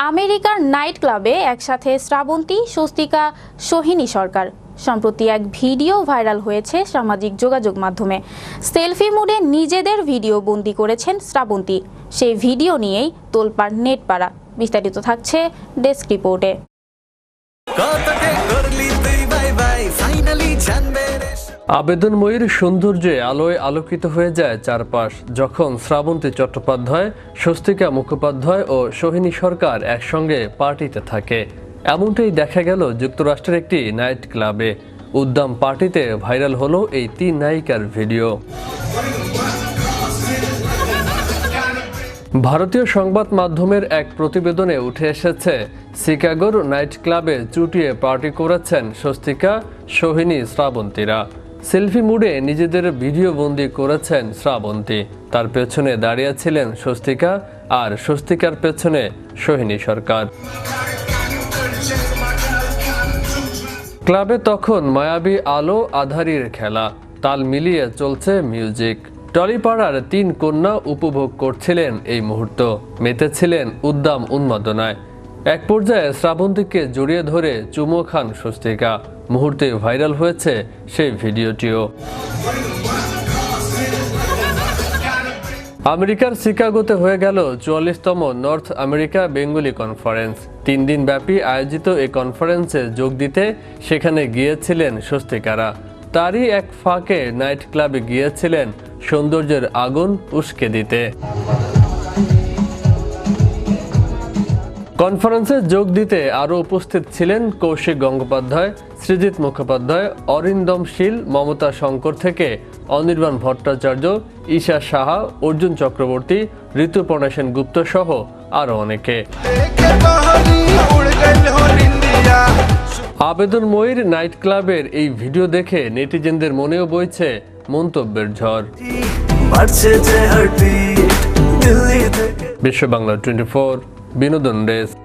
আমেরিকার নাইট ক্লাবে একসাথে শ্রাবন্তী, স্বস্তিকা, সোহিনী সরকার। সম্প্রতি এক ভিডিও ভাইরাল হয়েছে সামাজিক যোগাযোগ মাধ্যমে। সেলফি মুডে নিজেদের ভিডিও বন্দি করেছেন শ্রাবন্তী। সেই ভিডিও নিয়েই তোলপাড় নেটপাড়া। বিস্তারিত থাকছে ডেস্ক রিপোর্টে। আবেদনময়ীর সৌন্দর্যে আলোয় আলোকিত হয়ে যায় চারপাশ যখন শ্রাবন্তী চট্টোপাধ্যায়, স্বস্তিকা মুখোপাধ্যায় ও সোহিনী সরকার একসঙ্গে পার্টিতে থাকে। এমনটাই দেখা গেল যুক্তরাষ্ট্রের একটি নাইট ক্লাবে। উদ্দাম পার্টিতে ভাইরাল হলো এই তিন নায়িকার ভিডিও। ভারতীয় সংবাদ মাধ্যমের এক প্রতিবেদনে উঠে এসেছে, শিকাগোর নাইট ক্লাবে চুটিয়ে পার্টি করেছেন স্বস্তিকা, সোহিনী, শ্রাবন্তীরা। সেলফি মুডে নিজেদের ভিডিও বন্দি করেছেন শ্রাবন্তী। তার পেছনে দাঁড়িয়ে ছিলেন স্বস্তিকা, আর স্বস্তিকার পেছনে সোহিনী সরকার। ক্লাবে তখন মায়াবী আলো আঁধারির খেলা, তাল মিলিয়ে চলছে মিউজিক। টলিপাড়ার তিন কন্যা উপভোগ করছিলেন এই মুহূর্ত, মেতেছিলেন উদ্দাম উন্মাদনায়। এক পর্যায়ে শ্রাবন্তীকে জড়িয়ে ধরে চুমো খান স্বস্তিকা। মুহূর্তে ভাইরাল হয়েছে সেই ভিডিওটিও। আমেরিকার শিকাগোতে হয়ে গেল 44তম নর্থ আমেরিকা বেঙ্গলি কনফারেন্স। 3 দিন ব্যাপী আয়োজিত এই কনফারেন্সে যোগ দিতে সেখানে গিয়েছিলেন স্বস্তিকারা। তারই এক ফাঁকে নাইট ক্লাবে গিয়েছিলেন সৌন্দর্যের আগুন উস্কে দিতে। কনফারেন্সে যোগ দিতে আরও উপস্থিত ছিলেন কৌশিক গঙ্গোপাধ্যায়, সৃজিত মুখোপাধ্যায়, অরিন্দম শীল, মমতা শঙ্কর থেকে অনির্বাণ ভট্টাচার্য, ঈশা সাহা, অর্জুন চক্রবর্তী, ঋতুপর্ণা সেনগুপ্ত সহ আরও অনেকে। আবেদনময়ীর নাইট ক্লাবের এই ভিডিও দেখে নেটিজেনদের মনেও বইছে মন্তব্যের ঝড়। বিশ্ব বাংলা 24 বিনোদন ডেস্ক।